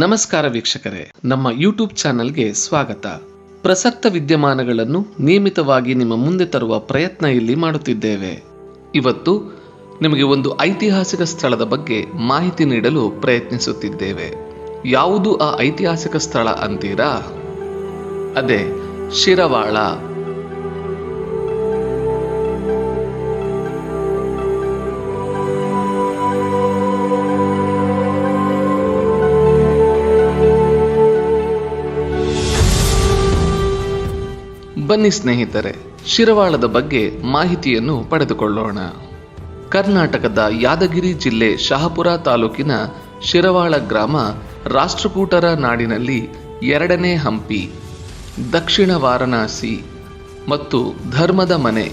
ನಮಸ್ಕಾರ ವೀಕ್ಷಕರೇ, ನಮ್ಮ ಯೂಟ್ಯೂಬ್ ಚಾನೆಲ್ಗೆ ಸ್ವಾಗತ. ಪ್ರಸಕ್ತ ವಿದ್ಯಮಾನಗಳನ್ನು ನಿಯಮಿತವಾಗಿ ನಿಮ್ಮ ಮುಂದೆ ತರುವ ಪ್ರಯತ್ನ ಇಲ್ಲಿ ಮಾಡುತ್ತಿದ್ದೇವೆ. ಇವತ್ತು ನಿಮಗೆ ಒಂದು ಐತಿಹಾಸಿಕ ಸ್ಥಳದ ಬಗ್ಗೆ ಮಾಹಿತಿ ನೀಡಲು ಪ್ರಯತ್ನಿಸುತ್ತಿದ್ದೇವೆ. ಯಾವುದು ಆ ಐತಿಹಾಸಿಕ ಸ್ಥಳ ಅಂತೀರಾ? ಅದೇ ಶಿರವಾಳ. ಬನ್ನಿ ಸ್ನೇಹಿತರೆ, ಶಿರವಾಳದ ಬಗ್ಗೆ ಮಾಹಿತಿಯನ್ನು ಪಡೆದುಕೊಳ್ಳೋಣ. ಕರ್ನಾಟಕದ ಯಾದಗಿರಿ ಜಿಲ್ಲೆ ಶಹಾಪುರ ತಾಲೂಕಿನ ಶಿರವಾಳ ಗ್ರಾಮ ರಾಷ್ಟ್ರಕೂಟರ ನಾಡಿನಲ್ಲಿ ಎರಡನೇ ಹಂಪಿ, ದಕ್ಷಿಣ ವಾರಣಾಸಿ ಮತ್ತು ಧರ್ಮದ ಮನೆ,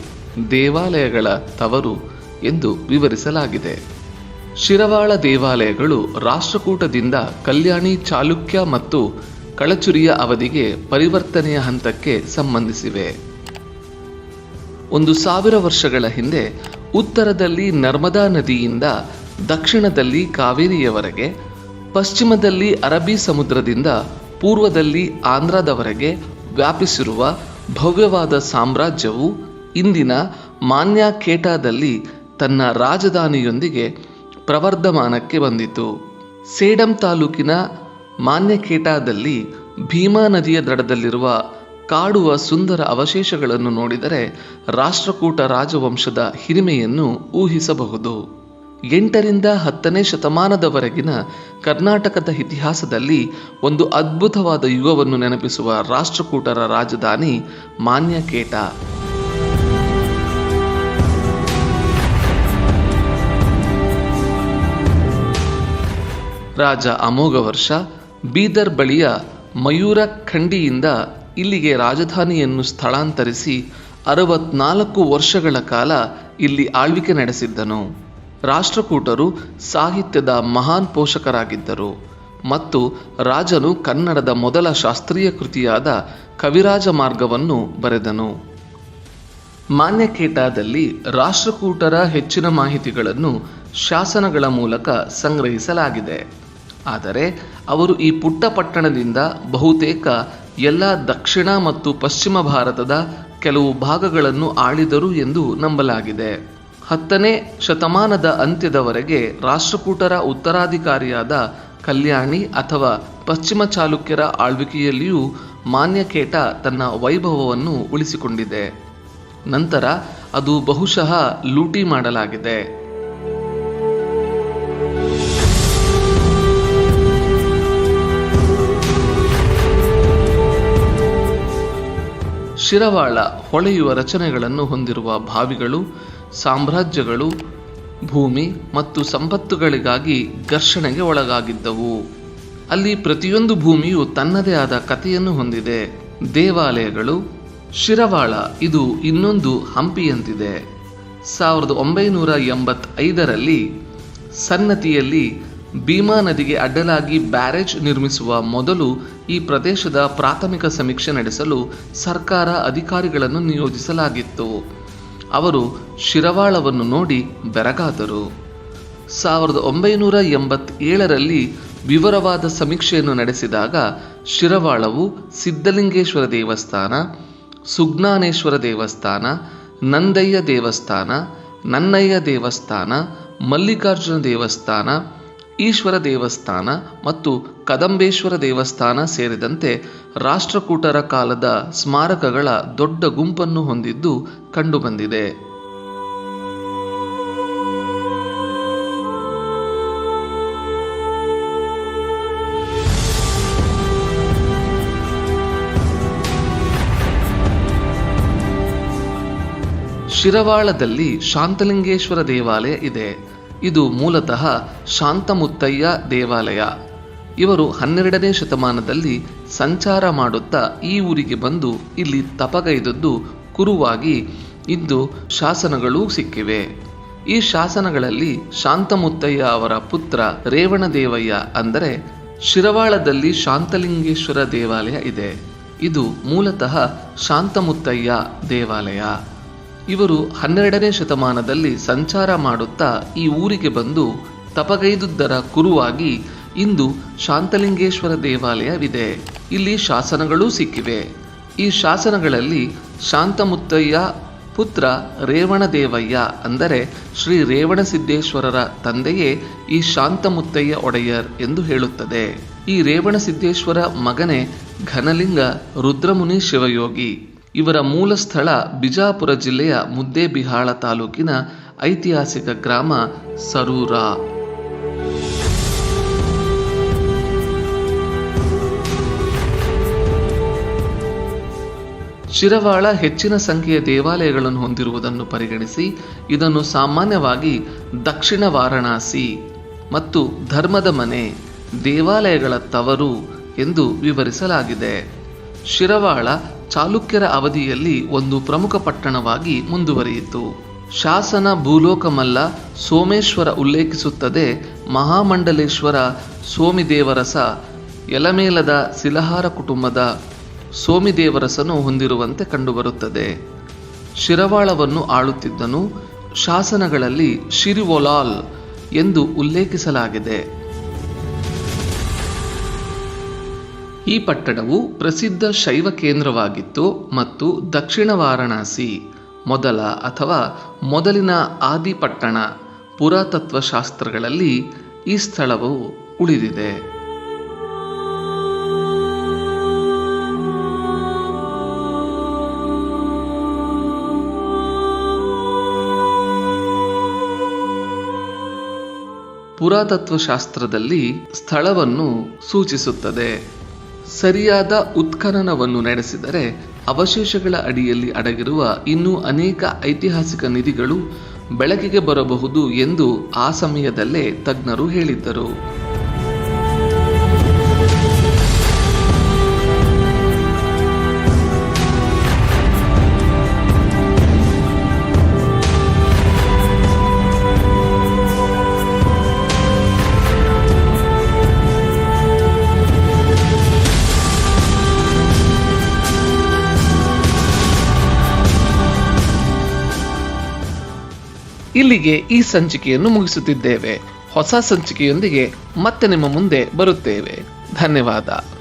ದೇವಾಲಯಗಳ ತವರು ಎಂದು ವಿವರಿಸಲಾಗಿದೆ. ಶಿರವಾಳ ದೇವಾಲಯಗಳು ರಾಷ್ಟ್ರಕೂಟದಿಂದ ಕಲ್ಯಾಣಿ, ಚಾಲುಕ್ಯ ಮತ್ತು ಕಳಚುರಿಯ ಅವಧಿಗೆ ಪರಿವರ್ತನೆಯ ಹಂತಕ್ಕೆ ಸಂಬಂಧಿಸಿವೆ. 1000 ವರ್ಷಗಳ ಹಿಂದೆ ಉತ್ತರದಲ್ಲಿ ನರ್ಮದಾ ನದಿಯಿಂದ ದಕ್ಷಿಣದಲ್ಲಿ ಕಾವೇರಿಯವರೆಗೆ, ಪಶ್ಚಿಮದಲ್ಲಿ ಅರಬ್ಬಿ ಸಮುದ್ರದಿಂದ ಪೂರ್ವದಲ್ಲಿ ಆಂಧ್ರದವರೆಗೆ ವ್ಯಾಪಿಸಿರುವ ಭವ್ಯವಾದ ಸಾಮ್ರಾಜ್ಯವು ಇಂದಿನ ಮಾನ್ಯಖೇಟಾದಲ್ಲಿ ತನ್ನ ರಾಜಧಾನಿಯೊಂದಿಗೆ ಪ್ರವರ್ಧಮಾನಕ್ಕೆ ಬಂದಿತು. ಸೇಡಂ ತಾಲೂಕಿನ ಮಾನ್ಯಖೇಟಾದಲ್ಲಿ ಭೀಮಾ ನದಿಯ ದಡದಲ್ಲಿರುವ ಕಾಡುವ ಸುಂದರ ಅವಶೇಷಗಳನ್ನು ನೋಡಿದರೆ ರಾಷ್ಟ್ರಕೂಟ ರಾಜವಂಶದ ಹಿರಿಮೆಯನ್ನು ಊಹಿಸಬಹುದು. 8ರಿಂದ 10ನೇ ಶತಮಾನದವರೆಗಿನ ಕರ್ನಾಟಕದ ಇತಿಹಾಸದಲ್ಲಿ ಒಂದು ಅದ್ಭುತವಾದ ಯುಗವನ್ನು ನೆನಪಿಸುವ ರಾಷ್ಟ್ರಕೂಟರ ರಾಜಧಾನಿ ಮಾನ್ಯಖೇಟ. ರಾಜ ಅಮೋಘ ವರ್ಷ ಬೀದರ್ ಬಳಿಯ ಮಯೂರ ಖಂಡಿಯಿಂದ ಇಲ್ಲಿಗೆ ರಾಜಧಾನಿಯನ್ನು ಸ್ಥಳಾಂತರಿಸಿ 64 ವರ್ಷಗಳ ಕಾಲ ಇಲ್ಲಿ ಆಳ್ವಿಕೆ ನಡೆಸಿದ್ದನು. ರಾಷ್ಟ್ರಕೂಟರು ಸಾಹಿತ್ಯದ ಮಹಾನ್ ಪೋಷಕರಾಗಿದ್ದರು ಮತ್ತು ರಾಜನು ಕನ್ನಡದ ಮೊದಲ ಶಾಸ್ತ್ರೀಯ ಕೃತಿಯಾದ ಕವಿರಾಜ ಮಾರ್ಗವನ್ನು ಬರೆದನು. ಮಾನ್ಯಖೇಟಾದಲ್ಲಿ ರಾಷ್ಟ್ರಕೂಟರ ಹೆಚ್ಚಿನ ಮಾಹಿತಿಗಳನ್ನು ಶಾಸನಗಳ ಮೂಲಕ ಸಂಗ್ರಹಿಸಲಾಗಿದೆ. ಆದರೆ ಅವರು ಈ ಪುಟ್ಟ ಪಟ್ಟಣದಿಂದ ಬಹುತೇಕ ಎಲ್ಲ ದಕ್ಷಿಣ ಮತ್ತು ಪಶ್ಚಿಮ ಭಾರತದ ಕೆಲವು ಭಾಗಗಳನ್ನು ಆಳಿದರು ಎಂದು ನಂಬಲಾಗಿದೆ. 10ನೇ ಶತಮಾನದ ಅಂತ್ಯದವರೆಗೆ ರಾಷ್ಟ್ರಕೂಟರ ಉತ್ತರಾಧಿಕಾರಿಯಾದ ಕಲ್ಯಾಣಿ ಅಥವಾ ಪಶ್ಚಿಮ ಚಾಲುಕ್ಯರ ಆಳ್ವಿಕೆಯಲ್ಲಿಯೂ ಮಾನ್ಯಖೇಟ ತನ್ನ ವೈಭವವನ್ನು ಉಳಿಸಿಕೊಂಡಿದೆ. ನಂತರ ಅದು ಬಹುಶಃ ಲೂಟಿ ಮಾಡಲಾಗಿದೆ. ಶಿರವಾಳ ಹೊಳೆಯುವ ರಚನೆಗಳನ್ನು ಹೊಂದಿರುವ ಬಾವಿಗಳು, ಸಾಮ್ರಾಜ್ಯಗಳು ಭೂಮಿ ಮತ್ತು ಸಂಪತ್ತುಗಳಿಗಾಗಿ ಘರ್ಷಣೆಗೆ ಒಳಗಾಗಿದ್ದವು. ಅಲ್ಲಿ ಪ್ರತಿಯೊಂದು ಭೂಮಿಯು ತನ್ನದೇ ಆದ ಕಥೆಯನ್ನು ಹೊಂದಿದೆ. ದೇವಾಲಯಗಳು. ಶಿರವಾಳ ಇದು ಇನ್ನೊಂದು ಹಂಪಿಯಂತಿದೆ. 1985ರಲ್ಲಿ ಸನ್ನತಿಯಲ್ಲಿ ಭೀಮಾ ನದಿಗೆ ಅಡ್ಡಲಾಗಿ ಬ್ಯಾರೇಜ್ ನಿರ್ಮಿಸುವ ಮೊದಲು ಈ ಪ್ರದೇಶದ ಪ್ರಾಥಮಿಕ ಸಮೀಕ್ಷೆ ನಡೆಸಲು ಸರ್ಕಾರ ಅಧಿಕಾರಿಗಳನ್ನು ನಿಯೋಜಿಸಲಾಗಿತ್ತು. ಅವರು ಶಿರವಾಳವನ್ನು ನೋಡಿ ಬೆರಗಾದರು. 1987ರಲ್ಲಿ ವಿವರವಾದ ಸಮೀಕ್ಷೆಯನ್ನು ನಡೆಸಿದಾಗ ಶಿರವಾಳವು ಸಿದ್ಧಲಿಂಗೇಶ್ವರ ದೇವಸ್ಥಾನ, ಸುಜ್ಞಾನೇಶ್ವರ ದೇವಸ್ಥಾನ, ನಂದಯ್ಯ ದೇವಸ್ಥಾನ, ನನ್ನಯ್ಯ ದೇವಸ್ಥಾನ, ಮಲ್ಲಿಕಾರ್ಜುನ ದೇವಸ್ಥಾನ, ಈಶ್ವರ ದೇವಸ್ಥಾನ ಮತ್ತು ಕದಂಬೇಶ್ವರ ದೇವಸ್ಥಾನ ಸೇರಿದಂತೆ ರಾಷ್ಟ್ರಕೂಟರ ಕಾಲದ ಸ್ಮಾರಕಗಳ ದೊಡ್ಡ ಗುಂಪನ್ನು ಹೊಂದಿದ್ದು ಕಂಡುಬಂದಿದೆ. ಶಿರವಾಳದಲ್ಲಿ ಶಾಂತಲಿಂಗೇಶ್ವರ ದೇವಾಲಯ ಇದೆ. ಇದು ಮೂಲತಃ ಶಾಂತಮುತ್ತಯ್ಯ ದೇವಾಲಯ. ಇವರು 12ನೇ ಶತಮಾನದಲ್ಲಿ ಸಂಚಾರ ಮಾಡುತ್ತಾ ಈ ಊರಿಗೆ ಬಂದು ಇಲ್ಲಿ ತಪಗೈದದ್ದು ಕುರುವಾಗಿ ಇದ್ದು ಶಾಸನಗಳೂ ಸಿಕ್ಕಿವೆ. ಈ ಶಾಸನಗಳಲ್ಲಿ ಶಾಂತಮುತ್ತಯ್ಯ ಅವರ ಪುತ್ರ ರೇವಣದೇವಯ್ಯ ಅಂದರೆ ಶಿರವಾಳದಲ್ಲಿ ಶಾಂತಲಿಂಗೇಶ್ವರ ದೇವಾಲಯ ಇದೆ. ಇದು ಮೂಲತಃ ಶಾಂತಮುತ್ತಯ್ಯ ದೇವಾಲಯ. ಇವರು 12ನೇ ಶತಮಾನದಲ್ಲಿ ಸಂಚಾರ ಮಾಡುತ್ತಾ ಈ ಊರಿಗೆ ಬಂದು ತಪಗೈದುದರ ಕುರುವಾಗಿ ಇಂದು ಶಾಂತಲಿಂಗೇಶ್ವರ ದೇವಾಲಯವಿದೆ. ಇಲ್ಲಿ ಶಾಸನಗಳೂ ಸಿಕ್ಕಿವೆ. ಈ ಶಾಸನಗಳಲ್ಲಿ ಶಾಂತಮುತ್ತಯ್ಯ ಪುತ್ರ ರೇವಣದೇವಯ್ಯ ಅಂದರೆ ಶ್ರೀ ರೇವಣಸಿದ್ದೇಶ್ವರರ ತಂದೆಯೇ ಈ ಶಾಂತಮುತ್ತಯ್ಯ ಒಡೆಯರ್ ಎಂದು ಹೇಳುತ್ತದೆ. ಈ ರೇವಣಸಿದ್ದೇಶ್ವರ ಮಗನೇ ಘನಲಿಂಗ ರುದ್ರಮುನಿ ಶಿವಯೋಗಿ. ಇವರ ಮೂಲ ಸ್ಥಳ ಬಿಜಾಪುರ ಜಿಲ್ಲೆಯ ಮುದ್ದೇಬಿಹಾಳ ತಾಲೂಕಿನ ಐತಿಹಾಸಿಕ ಗ್ರಾಮ ಸರೂರ. ಶಿರವಾಳ ಹೆಚ್ಚಿನ ಸಂಖ್ಯೆಯ ದೇವಾಲಯಗಳನ್ನು ಹೊಂದಿರುವುದನ್ನು ಪರಿಗಣಿಸಿ ಇದನ್ನು ಸಾಮಾನ್ಯವಾಗಿ ದಕ್ಷಿಣ ವಾರಣಾಸಿ ಮತ್ತು ಧರ್ಮದ ಮನೆ, ದೇವಾಲಯಗಳ ತವರು ಎಂದು ವಿವರಿಸಲಾಗಿದೆ. ಶಿರವಾಳ ಚಾಲುಕ್ಯರ ಅವಧಿಯಲ್ಲಿ ಒಂದು ಪ್ರಮುಖ ಪಟ್ಟಣವಾಗಿ ಮುಂದುವರಿಯಿತು. ಶಾಸನ ಭೂಲೋಕಮಲ್ಲ ಸೋಮೇಶ್ವರ ಉಲ್ಲೇಖಿಸುತ್ತದೆ ಮಹಾಮಂಡಲೇಶ್ವರ ಸೋಮಿದೇವರಸ ಯಲಮೇಲದ ಶಿಲಹಾರ ಕುಟುಂಬದ ಸೋಮಿದೇವರಸನು ಹೊಂದಿರುವಂತೆ ಕಂಡುಬರುತ್ತದೆ. ಶಿರವಾಳವನ್ನು ಆಳುತ್ತಿದ್ದನು. ಶಾಸನಗಳಲ್ಲಿ ಶಿರಿವೊಲಾಲ್ ಎಂದು ಉಲ್ಲೇಖಿಸಲಾಗಿದೆ. ಈ ಪಟ್ಟಣವು ಪ್ರಸಿದ್ಧ ಶೈವ ಕೇಂದ್ರವಾಗಿತ್ತು ಮತ್ತು ದಕ್ಷಿಣ ವಾರಣಾಸಿ ಮೊದಲ ಅಥವಾ ಮೊದಲಿನ ಆದಿಪಟ್ಟಣ ಪುರಾತತ್ವಶಾಸ್ತ್ರಗಳಲ್ಲಿ ಈ ಸ್ಥಳವು ಉಳಿದಿದೆ. ಪುರಾತತ್ವಶಾಸ್ತ್ರದಲ್ಲಿ ಸ್ಥಳವನ್ನು ಸೂಚಿಸುತ್ತದೆ. ಸರಿಯಾದ ಉತ್ಖನನವನ್ನು ನಡೆಸಿದರೆ ಅವಶೇಷಗಳ ಅಡಿಯಲ್ಲಿ ಅಡಗಿರುವ ಇನ್ನೂ ಅನೇಕ ಐತಿಹಾಸಿಕ ನಿಧಿಗಳು ಬೆಳಕಿಗೆ ಬರಬಹುದು ಎಂದು ಆ ಸಮಯದಲ್ಲೇ ತಜ್ಞರು ಹೇಳಿದ್ದರು. ಇಲ್ಲಿಗೆ ಈ ಸಂಚಿಕೆಯನ್ನು ಮುಗಿಸುತ್ತಿದ್ದೇವೆ. ಹೊಸ ಸಂಚಿಕೆಯೊಂದಿಗೆ ಮತ್ತೆ ನಿಮ್ಮ ಮುಂದೆ ಬರುತ್ತೇವೆ. ಧನ್ಯವಾದ.